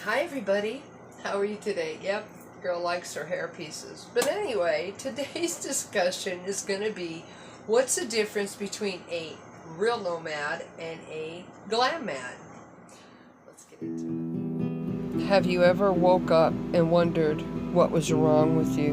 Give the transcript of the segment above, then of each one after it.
Hi everybody, how are you today? Yep, girl likes her hair pieces. But anyway, today's discussion is going to be what's the difference between a real nomad and a Glam'Mad? Let's get into it. Have you ever woke up and wondered what was wrong with you?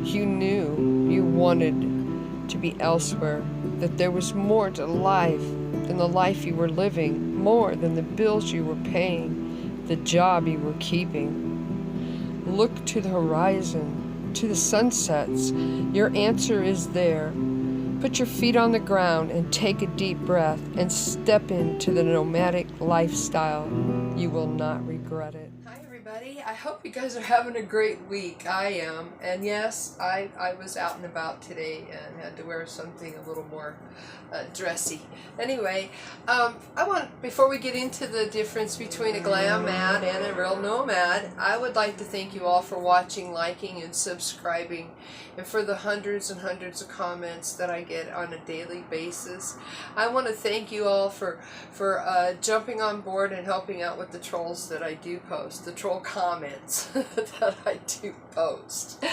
You knew you wanted to be elsewhere, that there was more to life than the life you were living, more than the bills you were paying, the job you were keeping. Look to the horizon, to the sunsets. Your answer is there. Put your feet on the ground and take a deep breath and step into the nomadic lifestyle. You will not regret it. Hi everybody, I hope you guys are having a great week. I am. And yes, I was out and about today and had to wear something a little more dressy. Anyway, before we get into the difference between a Glam'Mad and a real nomad, I would like to thank you all for watching, liking, and subscribing, and for the hundreds and hundreds of comments that I get on a daily basis. I want to thank you all for jumping on board and helping out with the trolls that I do post, the troll comments that I do post.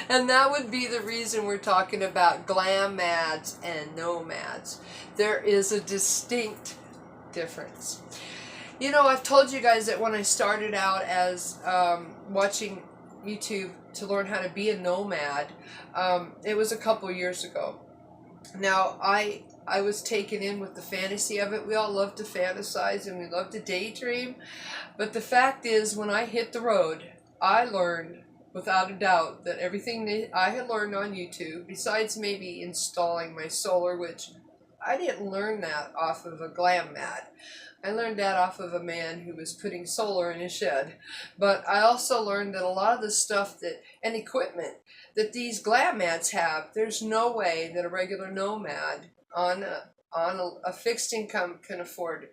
And that would be the reason we're talking about Glam'Mads and Nomads. There is a distinct difference. You know, I've told you guys that when I started out as watching YouTube to learn how to be a nomad, it was a couple years ago. Now, I was taken in with the fantasy of it. We all love to fantasize and we love to daydream. But the fact is, when I hit the road, I learned without a doubt that everything that I had learned on YouTube, besides maybe installing my solar, which I didn't learn that off of a Glam'Mad. I learned that off of a man who was putting solar in his shed. But I also learned that a lot of the stuff and equipment that these Glam'Mads have, there's no way that a regular nomad on a fixed income can afford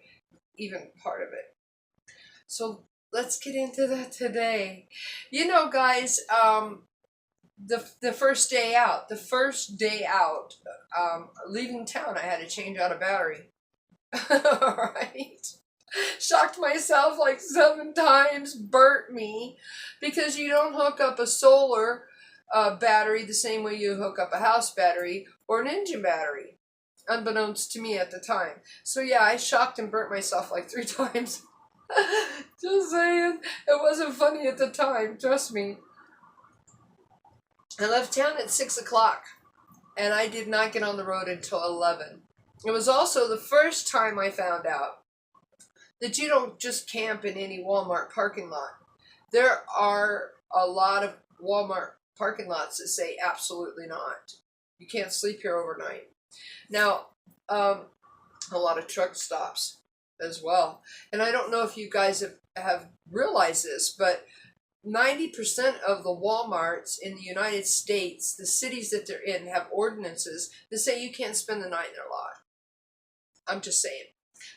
even part of it. So let's get into that today. You know, guys, the first day out, leaving town, I had to change out a battery. Right? Shocked myself like 7 times, burnt me, because you don't hook up a solar battery the same way you hook up a house battery or an engine battery, unbeknownst to me at the time. So yeah, I shocked and burnt myself like 3 times. Just saying, it wasn't funny at the time, trust me. I left town at 6 o'clock, and I did not get on the road until 11. It was also the first time I found out that you don't just camp in any Walmart parking lot. There are a lot of Walmart parking lots that say absolutely not. You can't sleep here overnight. Now, a lot of truck stops as well. And I don't know if you guys have realized this, but 90% of the Walmarts in the United States, the cities that they're in, have ordinances that say you can't spend the night in their lot. I'm just saying.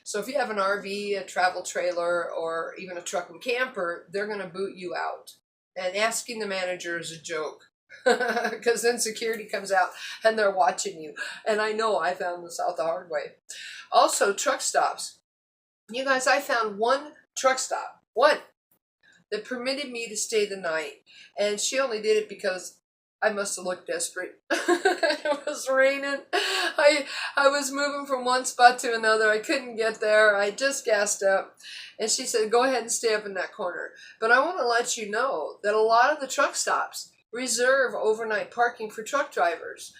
So if you have an RV, a travel trailer, or even a truck and camper, they're going to boot you out. And asking the manager is a joke. Because then security comes out and they're watching you. And I know I found this out the hard way. Also, truck stops. You guys, I found one truck stop. One. That permitted me to stay the night. And she only did it because I must have looked desperate. It was raining. I was moving from one spot to another. I couldn't get there. I just gassed up. And she said, go ahead and stay up in that corner. But I want to let you know that a lot of the truck stops reserve overnight parking for truck drivers.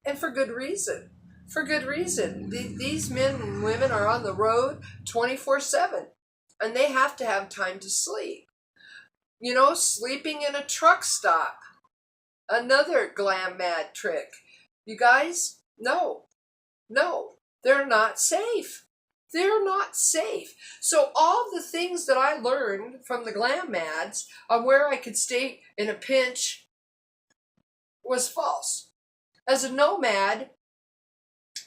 And for good reason. For good reason. These men and women are on the road 24/7. And they have to have time to sleep. You know, sleeping in a truck stop. Another Glam'Mad trick. You guys, no, they're not safe. They're not safe. So all the things that I learned from the Glam'Mads on where I could stay in a pinch was false. As a nomad,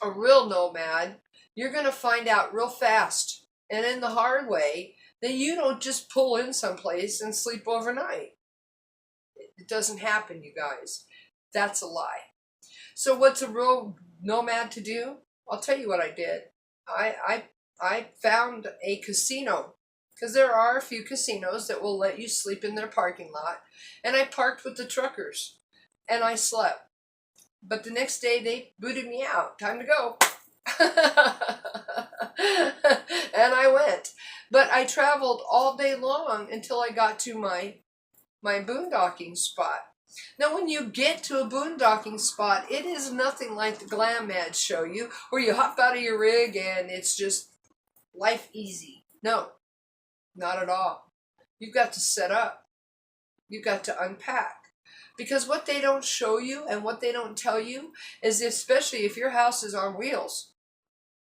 a real nomad, you're going to find out real fast and in the hard way that you don't just pull in someplace and sleep overnight. It doesn't happen, you guys. That's a lie. So what's a real nomad to do? I'll tell you what I did. I found a casino because there are a few casinos that will let you sleep in their parking lot. And I parked with the truckers and I slept. But the next day they booted me out. Time to go. And I went. But I traveled all day long until I got to my boondocking spot. Now, when you get to a boondocking spot, it is nothing like the Glam'Mads show you, where you hop out of your rig and it's just life easy. No, not at all. You've got to set up. You've got to unpack. Because what they don't show you and what they don't tell you is, especially if your house is on wheels,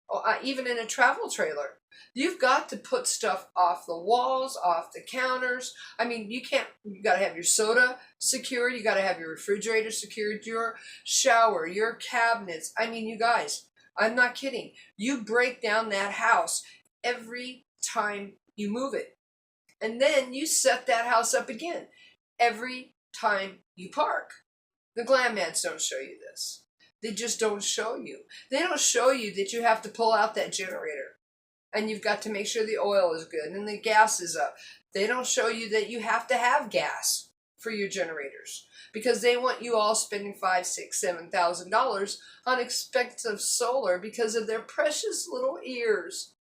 or even in a travel trailer, you've got to put stuff off the walls, off the counters. I mean, you got to have your soda secured. You got to have your refrigerator secured, your shower, your cabinets. I mean, you guys, I'm not kidding. You break down that house every time you move it. And then you set that house up again every time you park. The Glam'Mads don't show you this. They just don't show you. They don't show you that you have to pull out that generator and you've got to make sure the oil is good and the gas is up. They don't show you that you have to have gas for your generators because they want you all spending $5,000, $6,000, $7,000 on expensive solar because of their precious little ears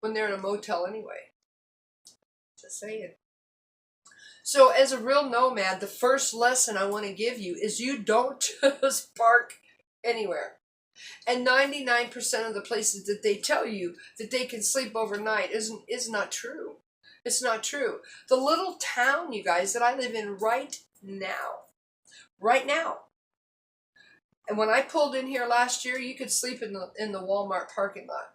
when they're in a motel anyway. Just saying. So as a real nomad, the first lesson I want to give you is you don't just park anywhere. And 99% of the places that they tell you that they can sleep overnight is not true. It's not true. The little town, you guys, that I live in right now, and when I pulled in here last year, you could sleep in the Walmart parking lot.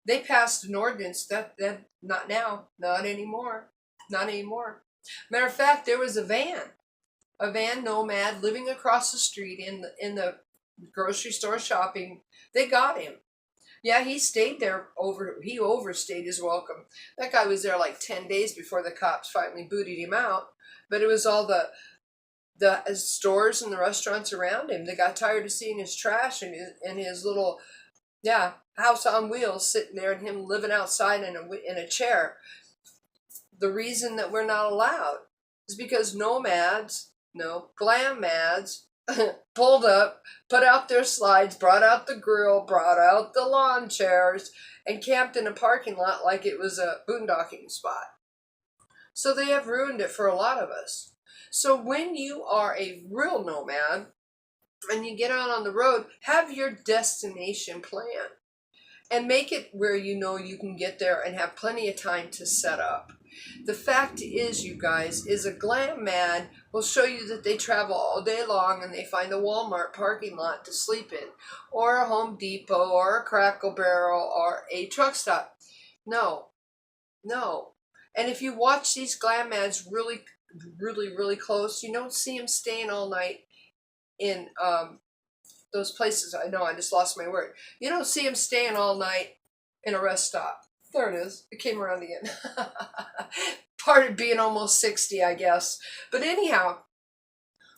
They passed an ordinance that not now, not anymore, not anymore. Matter of fact, there was a van nomad living across the street in the grocery store shopping. They got him. Yeah, he stayed there he overstayed his welcome. That guy was there like 10 days before the cops finally booted him out. But it was all the stores and the restaurants around him. They got tired of seeing his trash and his little house on wheels sitting there and him living outside in a chair. The reason that we're not allowed is because Glam'Mads, pulled up, put out their slides, brought out the grill, brought out the lawn chairs, and camped in a parking lot like it was a boondocking spot. So they have ruined it for a lot of us. So when you are a real nomad and you get out on the road, have your destination plan and make it where you know you can get there and have plenty of time to set up. The fact is, you guys, is a Glam'Mad will show you that they travel all day long and they find a Walmart parking lot to sleep in, or a Home Depot, or a Cracker Barrel, or a truck stop. No. And if you watch these Glam'Mads really, really, really close, you don't see them staying all night in those places. I know, I just lost my word. You don't see them staying all night in a rest stop. There it is. It came around again. Part of being almost 60, I guess. But anyhow,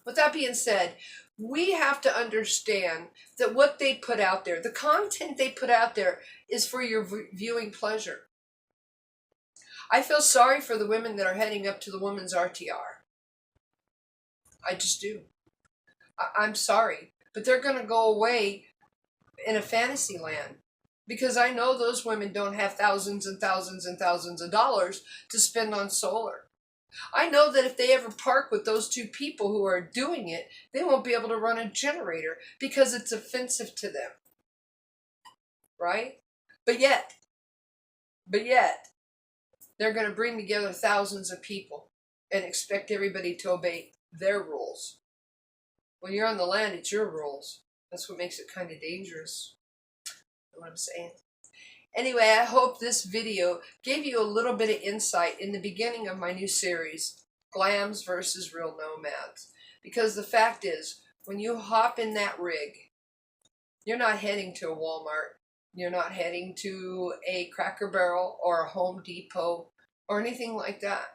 with that being said, we have to understand that what they put out there, the content they put out there, is for your viewing pleasure. I feel sorry for the women that are heading up to the women's RTR. I just do. I'm sorry. But they're going to go away in a fantasy land. Because I know those women don't have thousands and thousands and thousands of dollars to spend on solar. I know that if they ever park with those two people who are doing it, they won't be able to run a generator because it's offensive to them. Right? But yet, they're going to bring together thousands of people and expect everybody to obey their rules. When you're on the land, it's your rules. That's what makes it kind of dangerous. What I'm saying. Anyway, I hope this video gave you a little bit of insight in the beginning of my new series, Glams versus Real Nomads. Because the fact is, when you hop in that rig, you're not heading to a Walmart. You're not heading to a Cracker Barrel or a Home Depot or anything like that.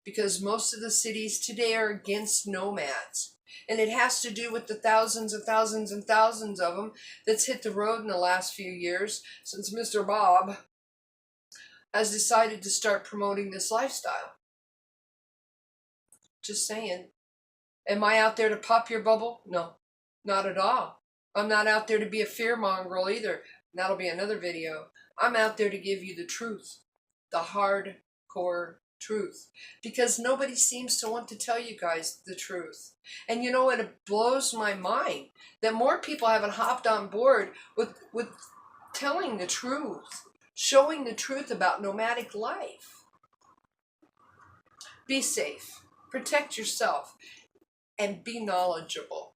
Because most of the cities today are against nomads. And it has to do with the thousands and thousands and thousands of them that's hit the road in the last few years since Mr. Bob has decided to start promoting this lifestyle. Just saying. Am I out there to pop your bubble? No, not at all. I'm not out there to be a fear mongrel either. That'll be another video. I'm out there to give you the truth, the hardcore truth, because nobody seems to want to tell you guys the truth. And you know what? It blows my mind that more people haven't hopped on board with telling the truth, showing the truth about nomadic life. Be safe, protect yourself, and be knowledgeable.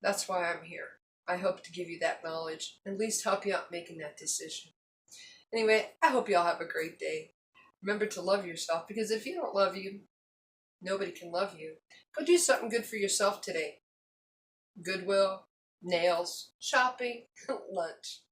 That's why I'm here. I hope to give you that knowledge, at least help you out making that decision. Anyway, I hope you all have a great day. Remember to love yourself, because if you don't love you, nobody can love you. Go do something good for yourself today. Goodwill, nails, shopping, lunch.